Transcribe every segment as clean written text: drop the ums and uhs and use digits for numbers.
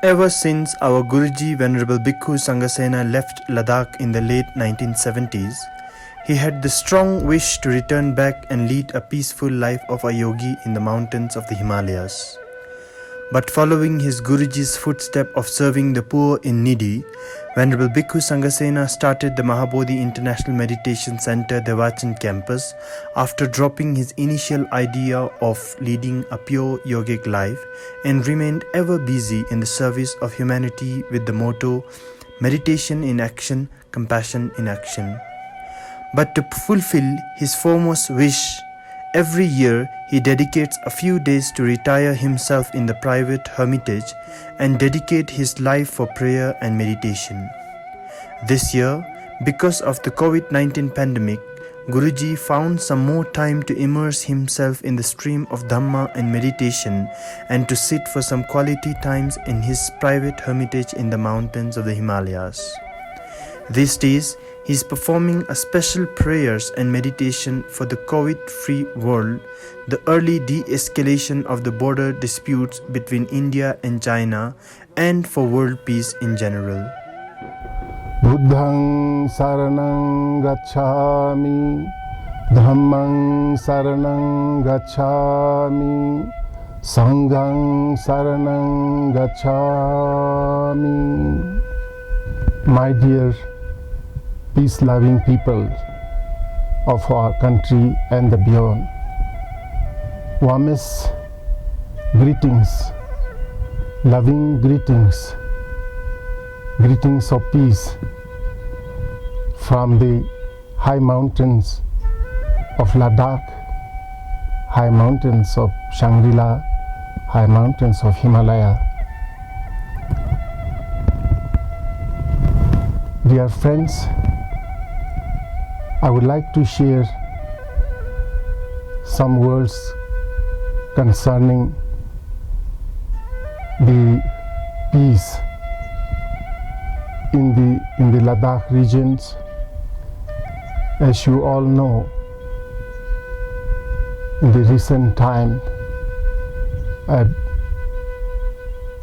Ever since our Guruji Venerable Bhikkhu Sanghasena left Ladakh in the late 1970s, he had the strong wish to return back and lead a peaceful life of a yogi in the mountains of the Himalayas. But following his Guruji's footstep of serving the poor and needy, Venerable Bhikkhu Sanghasena started the Mahabodhi International Meditation Center Devachan campus after dropping his initial idea of leading a pure yogic life and remained ever busy in the service of humanity with the motto, meditation in action, compassion in action. But to fulfill his foremost wish, every year he dedicates a few days to retire himself in the private hermitage and dedicate his life for prayer and meditation. This year, because of the COVID-19 pandemic, Guruji found some more time to immerse himself in the stream of Dhamma and meditation and to sit for some quality times in his private hermitage in the mountains of the Himalayas. These days, he is performing a special prayers and meditation for the COVID-free world, the early de-escalation of the border disputes between India and China, and for world peace in general. Buddhang saranang gacchami, Dhammang saranang gacchami, Sanghang saranang gacchami. My dear peace-loving people of our country and the beyond, warmest greetings, loving greetings, greetings of peace from the high mountains of Ladakh, high mountains of Shangri-La, high mountains of Himalaya. Dear friends, I would like to share some words concerning the peace in the Ladakh regions. As you all know, in the recent time, a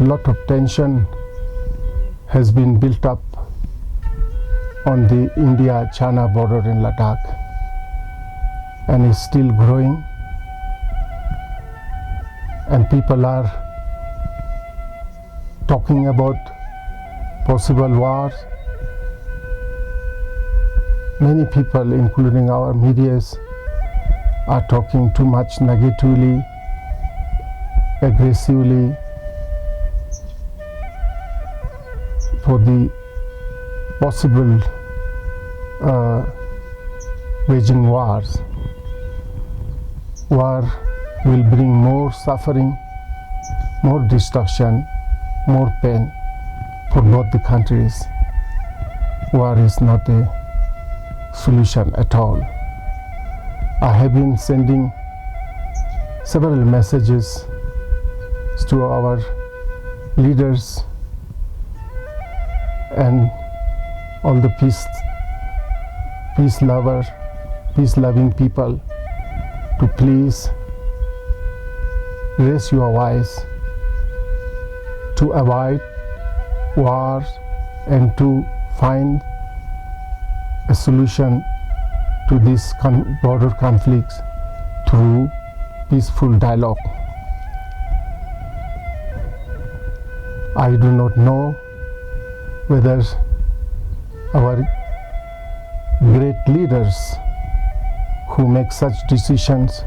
lot of tension has been built up on the India-China border in Ladakh and is still growing, and people are talking about possible wars. Many people, including our medias, are talking too much negatively, aggressively for the possible waging wars. War will bring more suffering, more destruction, more pain for both the countries. War is not a solution at all. I have been sending several messages to our leaders and all the peace-loving people to please raise your voice to avoid wars and to find a solution to these border conflicts through peaceful dialogue. I do not know whether our great leaders who make such decisions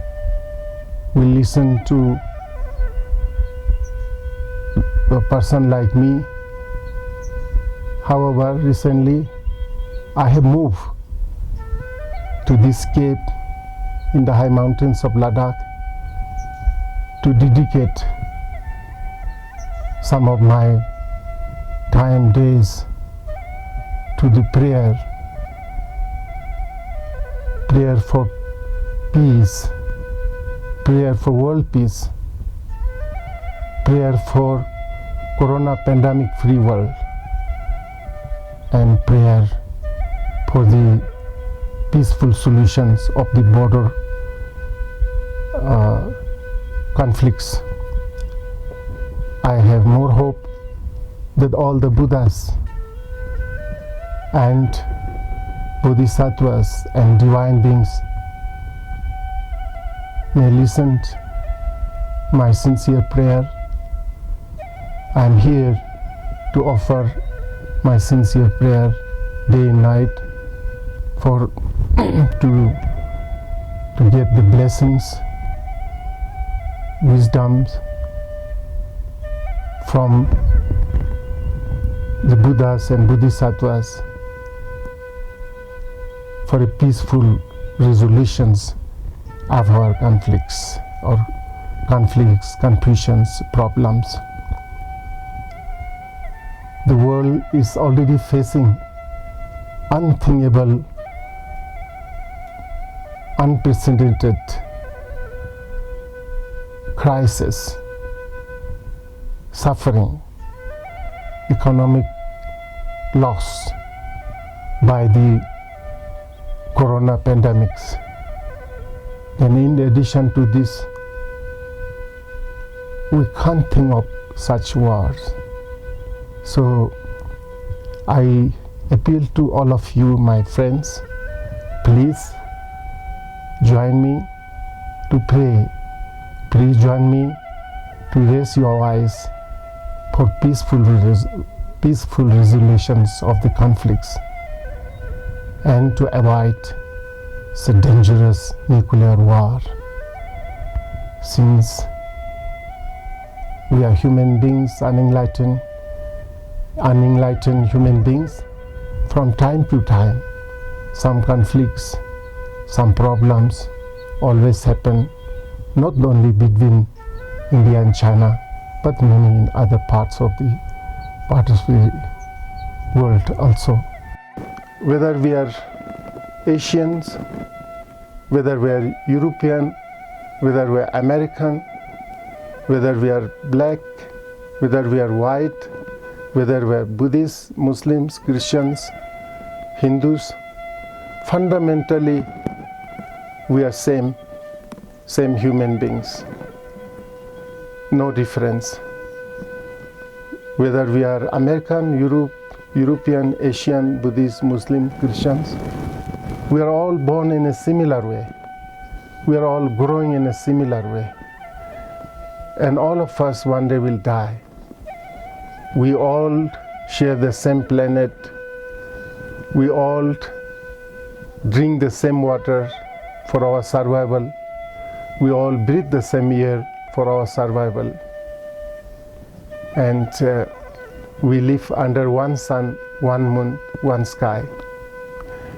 will listen to a person like me. However, recently I have moved to this cape in the high mountains of Ladakh to dedicate some of my time, days to the prayer for peace, prayer for world peace, prayer for corona pandemic free world, and prayer for the peaceful solutions of the border conflicts. I have more hope that all the Buddhas and Bodhisattvas and divine beings may listen to my sincere prayer. I am here to offer my sincere prayer day and night for to get the blessings, wisdoms from the Buddhas and Bodhisattvas for a peaceful resolutions of our conflicts, confusions, problems. The world is already facing unthinkable, unprecedented crisis, suffering, economic loss by the corona pandemics. And in addition to this, we can't think of such wars. So I appeal to all of you, my friends, please join me to pray. Please join me to raise your eyes for peaceful resolutions of the conflicts and to avoid the dangerous nuclear war. Since we are human beings, unenlightened human beings, from time to time, some conflicts, some problems always happen, not only between India and China, but many in other parts of the world also. Whether we are Asians, whether we are European, whether we are American, whether we are black, whether we are white, whether we are Buddhists, Muslims, Christians, Hindus, fundamentally we are same human beings. No difference. Whether we are American, European, Asian, Buddhist, Muslim, Christians, we are all born in a similar way. We are all growing in a similar way. And all of us one day will die. We all share the same planet. We all drink the same water for our survival. We all breathe the same air for our survival. And we live under one sun, one moon, one sky.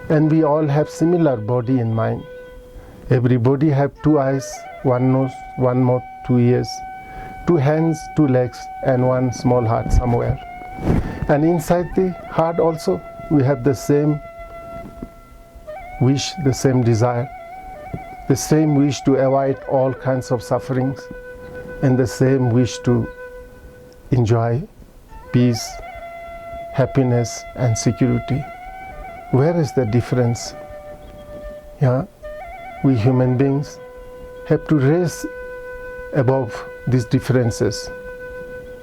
And we all have similar body and mind. Everybody have 2 eyes, 1 nose, 1 mouth, 2 ears, 2 hands, 2 legs, and 1 small heart somewhere. And inside the heart also, we have the same wish, the same desire, the same wish to avoid all kinds of sufferings, and the same wish to enjoy peace, happiness, and security. Where is the difference? Yeah, we human beings have to raise above these differences.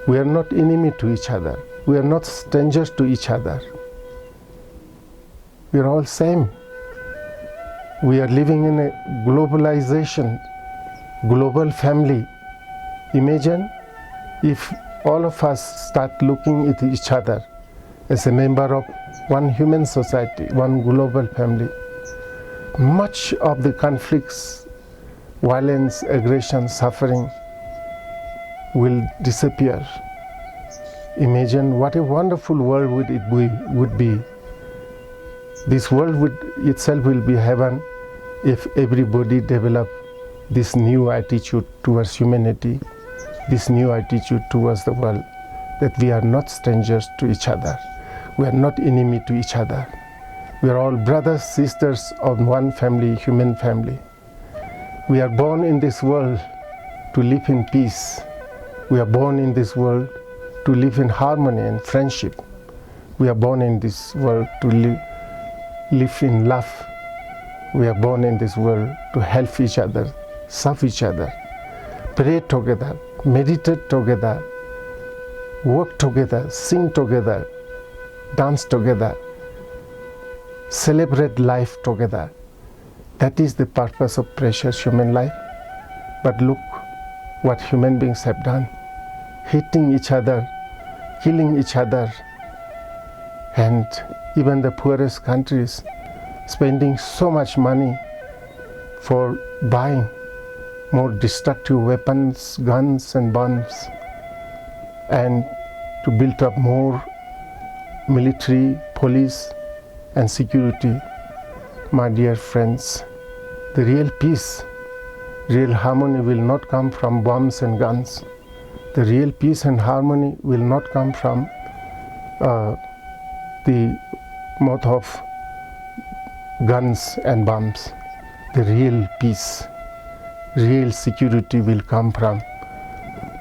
We are not enemy to each other. We are not strangers to each other. We are all same. We are living in a globalization, global family. Imagine if all of us start looking at each other as a member of one human society, one global family. Much of the conflicts, violence, aggression, suffering will disappear. Imagine what a wonderful world would be. This world itself will be heaven if everybody develop this new attitude towards humanity, this new attitude towards the world, that we are not strangers to each other. We are not enemy to each other. We are all brothers, sisters of one family, human family. We are born in this world to live in peace. We are born in this world to live in harmony and friendship. We are born in this world to live in love. We are born in this world to help each other, serve each other, pray together, meditate together, work together, sing together, dance together, celebrate life together. That is the purpose of precious human life. But look what human beings have done, hating each other, killing each other, and even the poorest countries spending so much money for buying more destructive weapons, guns and bombs, and to build up more military, police and security. My dear friends, the real peace, real harmony will not come from bombs and guns. The real peace and harmony will not come from the mouth of guns and bombs. The real peace, real security will come from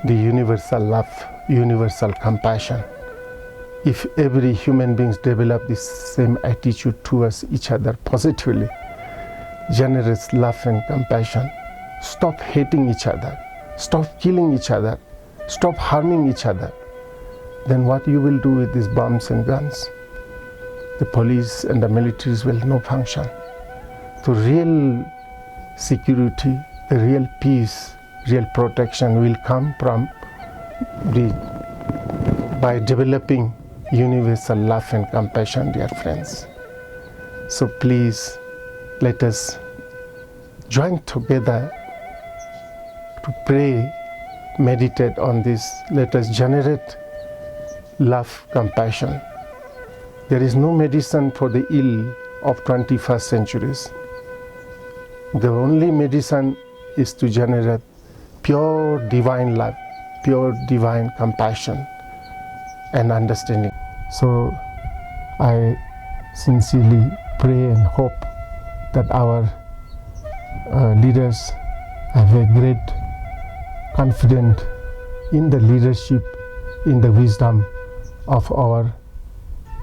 the universal love, universal compassion. If every human beings develop this same attitude towards each other positively, generous love and compassion, stop hating each other, stop killing each other, stop harming each other, then what you will do with these bombs and guns? The police and the militaries will no function. So real security, the real peace, real protection will come from by developing universal love and compassion, dear friends. So please let us join together to pray, meditate on this. Let us generate love, compassion. There is no medicine for the ill of 21st centuries. The only medicine is to generate pure divine love, pure divine compassion and understanding. So I sincerely pray and hope that our leaders have a great confidence in the leadership, in the wisdom of our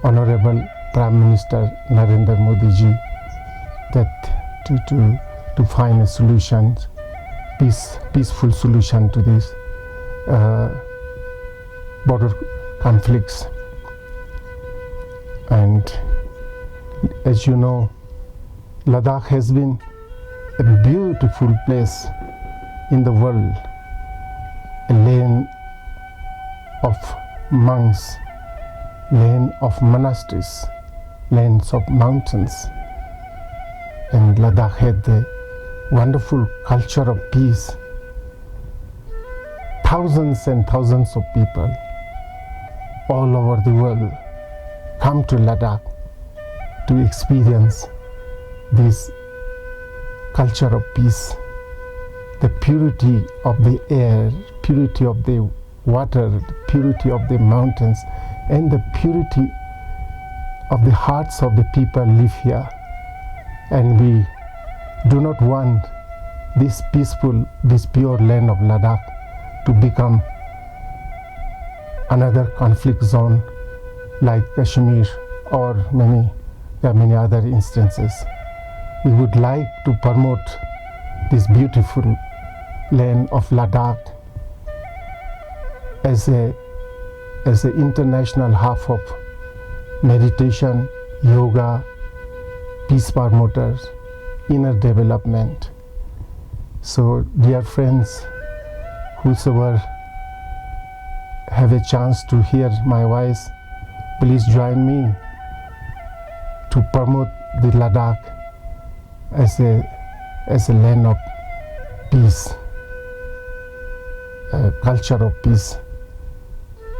Honorable Prime Minister Narendra Modi ji, that to find a solution, peaceful solution to these border conflicts. And as you know, Ladakh has been a beautiful place in the world, a land of monks, land of monasteries, lands of mountains. And Ladakh had the wonderful culture of peace. Thousands and thousands of people all over the world come to Ladakh to experience this culture of peace, the purity of the air, purity of the water, the purity of the mountains, and the purity of the hearts of the people live here. And we do not want this peaceful, this pure land of Ladakh to become another conflict zone like Kashmir or there are many other instances. We would like to promote this beautiful land of Ladakh as an international hub of meditation, yoga, peace promoters, inner development. So dear friends, whosoever have a chance to hear my voice, please join me to promote the Ladakh as a land of peace, a culture of peace,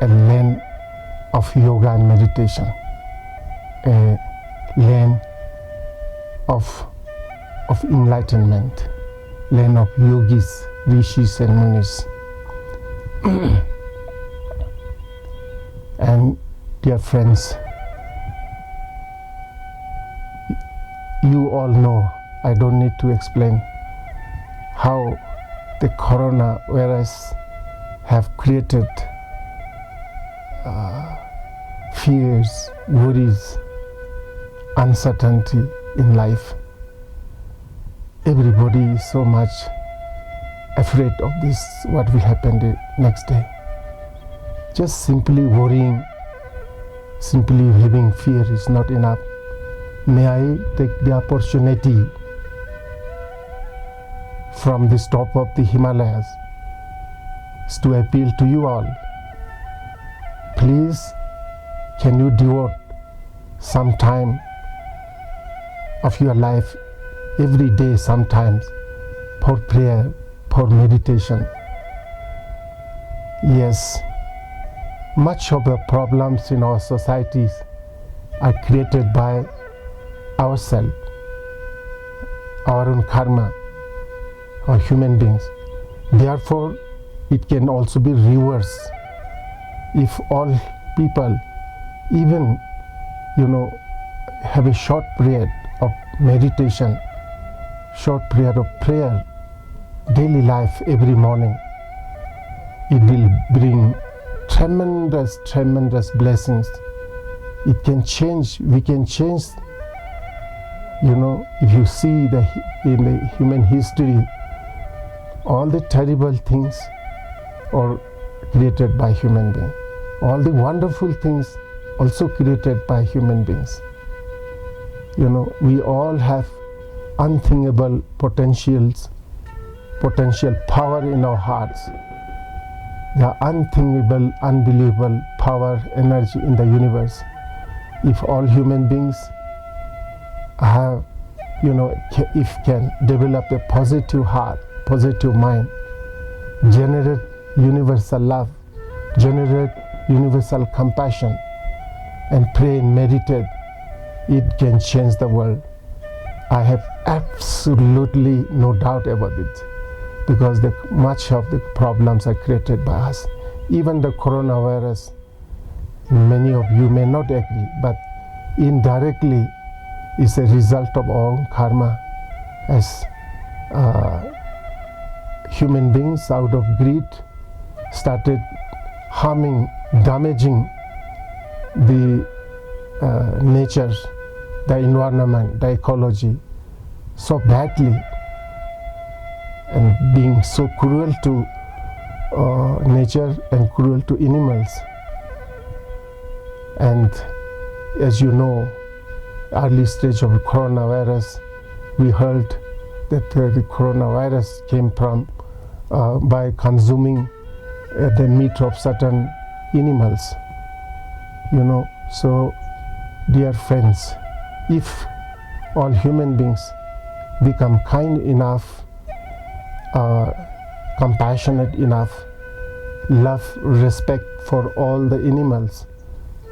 a land of yoga and meditation, a land of enlightenment, land of yogis, rishis and munis. And dear friends, you all know, I don't need to explain how the coronavirus have created fears, worries, uncertainty in life. Everybody is so much afraid of this, what will happen the next day. Just simply worrying, simply having fear is not enough. May I take the opportunity from this top of the Himalayas to appeal to you all. Please, can you devote some time of your life every day sometimes for prayer, for meditation? Yes, much of the problems in our societies are created by ourselves, our own karma, our human beings. Therefore, it can also be reversed if all people even have a short period of meditation, short period of prayer, daily life every morning. It will bring tremendous blessings. It can change, we can change, if you see in the human history, all the terrible things are created by human beings. All the wonderful things also created by human beings. We all have unthinkable potential power in our hearts. The unthinkable, unbelievable power, energy in the universe. If all human beings have, if can develop a positive heart, positive mind, generate universal love, generate universal compassion, and pray and meditate, it can change the world. I have absolutely no doubt about it, because much of the problems are created by us. Even the coronavirus, many of you may not agree, but indirectly is a result of our own karma as human beings out of greed started harming, damaging the nature, the environment, the ecology so badly, and being so cruel to nature and cruel to animals. And as you know, early stage of coronavirus, we heard that the coronavirus came from by consuming the meat of certain animals. So dear friends, if all human beings become kind enough, compassionate enough, love, respect for all the animals,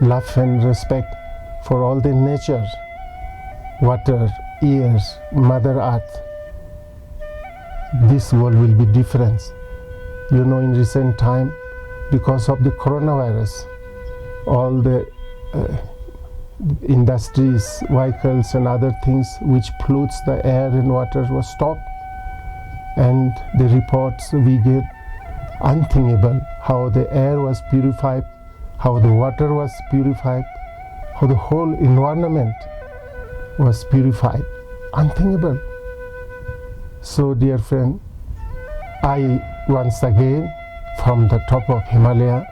love and respect for all the nature, water, airs, Mother Earth, this world will be different. In recent time, because of the coronavirus, all the industries, vehicles and other things which pollutes the air and water was stopped. And the reports we get unthinkable, how the air was purified, how the water was purified, how the whole environment was purified. Unthinkable. So dear friend, I once again from the top of Himalaya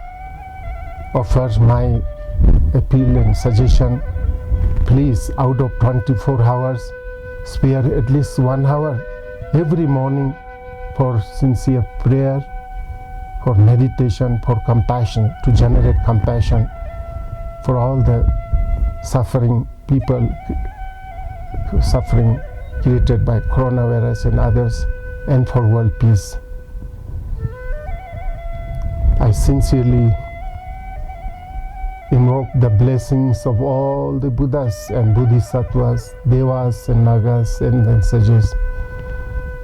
offer my appeal and suggestion. Please, out of 24 hours, spare at least 1 hour every morning for sincere prayer, for meditation, for compassion, to generate compassion for all the suffering people, suffering created by coronavirus and others, and for world peace. I sincerely invoke the blessings of all the Buddhas and Bodhisattvas, Devas and Nagas and sages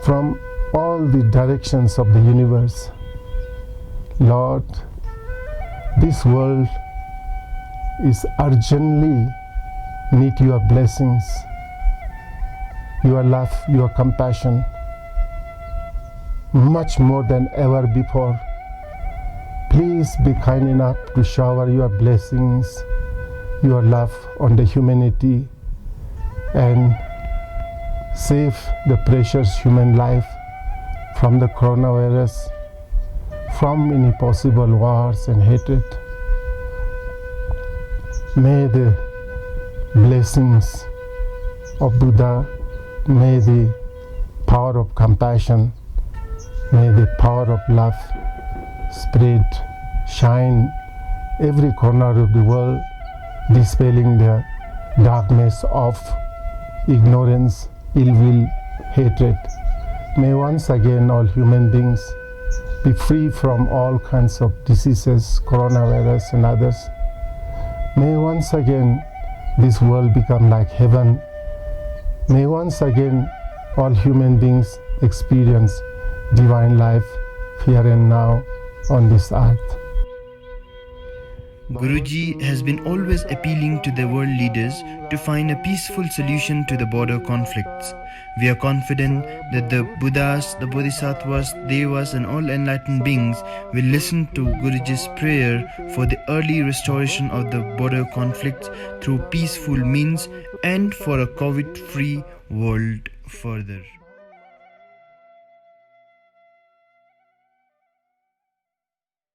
from all the directions of the universe. Lord, this world is urgently need your blessings, your love, your compassion, much more than ever before. Please be kind enough to shower your blessings, your love on the humanity, and save the precious human life from the coronavirus, from any possible wars and hatred. May the blessings of Buddha, may the power of compassion, may the power of love spread, shine every corner of the world, dispelling the darkness of ignorance, ill will, hatred. May once again all human beings be free from all kinds of diseases, coronavirus and others. May once again this world become like heaven. May once again all human beings experience divine life here and now on this earth. Guruji has been always appealing to the world leaders to find a peaceful solution to the border conflicts. We are confident that the Buddhas, the Bodhisattvas, Devas and all enlightened beings will listen to Guruji's prayer for the early restoration of the border conflicts through peaceful means and for a COVID-free world further.